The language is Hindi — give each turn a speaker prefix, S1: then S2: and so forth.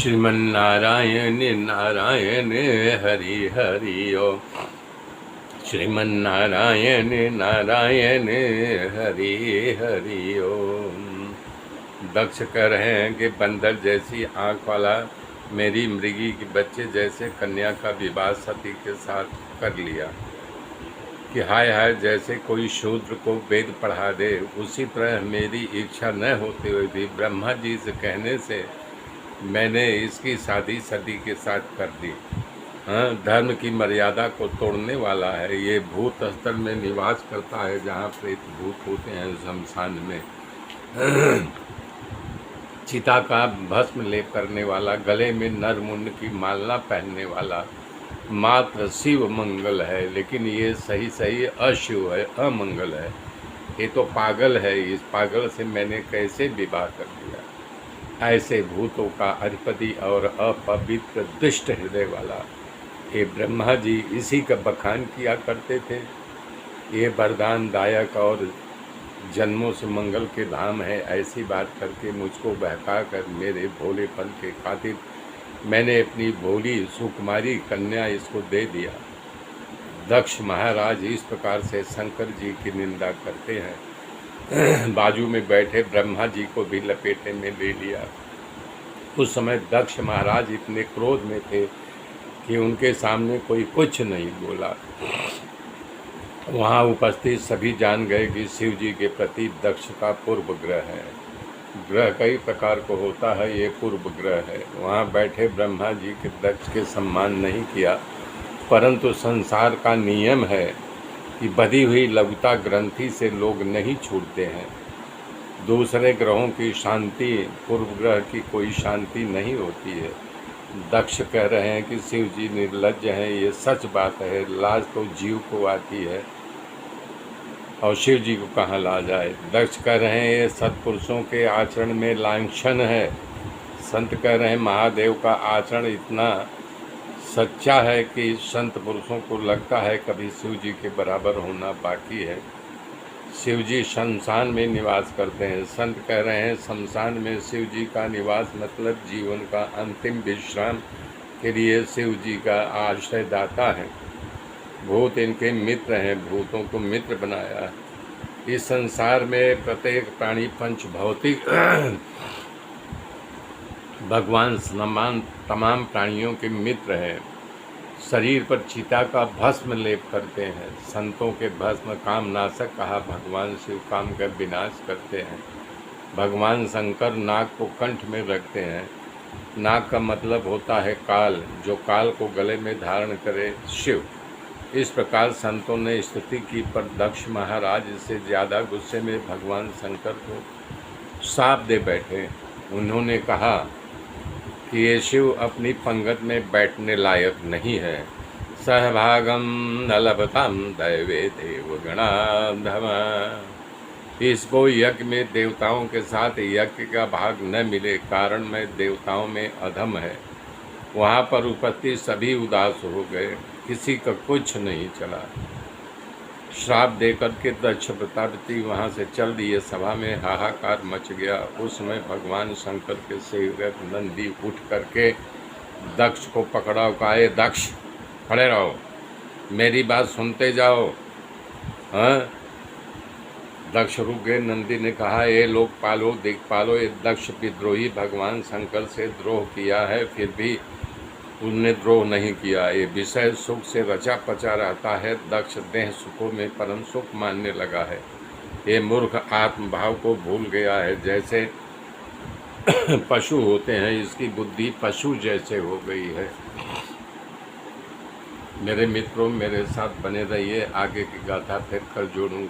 S1: श्रीमन्नारायण नारायण हरि हरि ओम। श्रीमन्नारायण नारायण हरि हरि ओम। दक्ष कह रहे हैं कि बंदर जैसी आँख वाला मेरी मृगी के बच्चे जैसे कन्या का विवाह सती के साथ कर लिया कि हाय हाय जैसे कोई शूद्र को वेद पढ़ा दे, उसी तरह मेरी इच्छा न होते हुए भी ब्रह्मा जी से कहने से मैंने इसकी शादी सती के साथ कर दी। हाँ, धर्म की मर्यादा को तोड़ने वाला है। ये भूत स्थल में निवास करता है जहाँ प्रेत भूत होते हैं शमशान में। चिता का भस्म लेप करने वाला, गले में नरमुंड की माला पहनने वाला मात्र शिव मंगल है, लेकिन ये सही सही अशिव है, अमंगल है। ये तो पागल है। इस पागल से मैंने कैसे विवाह कर दिया। ऐसे भूतों का अधिपति और अपवित्र दुष्ट हृदय वाला ये ब्रह्मा जी इसी का बखान किया करते थे। ये वरदान दायक और जन्मों से मंगल के धाम है, ऐसी बात करके मुझको बहका कर मेरे भोलेपन के खातिर मैंने अपनी भोली सुकुमारी कन्या इसको दे दिया। दक्ष महाराज इस प्रकार से शंकर जी की निंदा करते हैं। बाजू में बैठे ब्रह्मा जी को भी लपेटे में ले लिया। उस समय दक्ष महाराज इतने क्रोध में थे कि उनके सामने कोई कुछ नहीं बोला। वहाँ उपस्थित सभी जान गए कि शिव जी के प्रति दक्ष का पूर्व ग्रह है। ग्रह कई प्रकार को होता है, ये पूर्व ग्रह है। वहाँ बैठे ब्रह्मा जी के दक्ष के सम्मान नहीं किया, परंतु संसार का नियम है कि बधी हुई लघुता ग्रंथि से लोग नहीं छूटते हैं। दूसरे ग्रहों की शांति पूर्व ग्रह की कोई शांति नहीं होती है। दक्ष कह रहे हैं कि शिव जी निर्लज्ज हैं, ये सच बात है। लाज तो जीव को आती है और शिव जी को कहाँ लाज आए। दक्ष कह रहे हैं ये सत्पुरुषों के आचरण में लांछन है। संत कह रहे हैं महादेव का आचरण इतना सच्चा है कि संत पुरुषों को लगता है कभी शिव जी के बराबर होना बाकी है। शिव जी शमशान में निवास करते हैं। संत कह रहे हैं शमशान में शिव जी का निवास मतलब जीवन का अंतिम विश्राम के लिए शिव जी का आश्रयदाता है। भूत इनके मित्र हैं, भूतों को मित्र बनाया। इस संसार में प्रत्येक प्राणी पंच भौतिक भगवान समान तमाम प्राणियों के मित्र हैं। शरीर पर चिता का भस्म लेप करते हैं। संतों के भस्म काम नाशक कहा। भगवान शिव काम का विनाश करते हैं। भगवान शंकर नाग को कंठ में रखते हैं। नाग का मतलब होता है काल, जो काल को गले में धारण करे शिव। इस प्रकार संतों ने स्तुति की, पर दक्ष महाराज से ज़्यादा गुस्से में भगवान शंकर को शाप दे बैठे। उन्होंने कहा कि ये शिव अपनी पंगत में बैठने लायक नहीं है। सहभागम न लभताम दैवे देवगणाधम। इसको यज्ञ में देवताओं के साथ यज्ञ का भाग न मिले, कारण में देवताओं में अधम है। वहाँ पर उपस्थित सभी उदास हो गए, किसी का कुछ नहीं चला। श्राप देकर के दक्ष प्रजापति वहाँ से चल दिए। सभा में हाहाकार मच गया। उस समय भगवान शंकर के सेवक नंदी उठ करके दक्ष को पकड़ा। कहा ये दक्ष खड़े रहो, मेरी बात सुनते जाओ। हाँ, दक्ष रुक गए। नंदी ने कहा ये लोग पालो, देख पालो, ये दक्ष विद्रोही भगवान शंकर से द्रोह किया है, फिर भी उनने द्रोह नहीं किया। ये विषय सुख से रचा पचा रहता है। दक्ष देह सुखों में परम सुख मानने लगा है। ये मूर्ख आत्मभाव को भूल गया है। जैसे पशु होते हैं, इसकी बुद्धि पशु जैसे हो गई है। मेरे मित्रों, मेरे साथ बने रहिए। आगे की गाथा फिर कल जोड़ूंगा।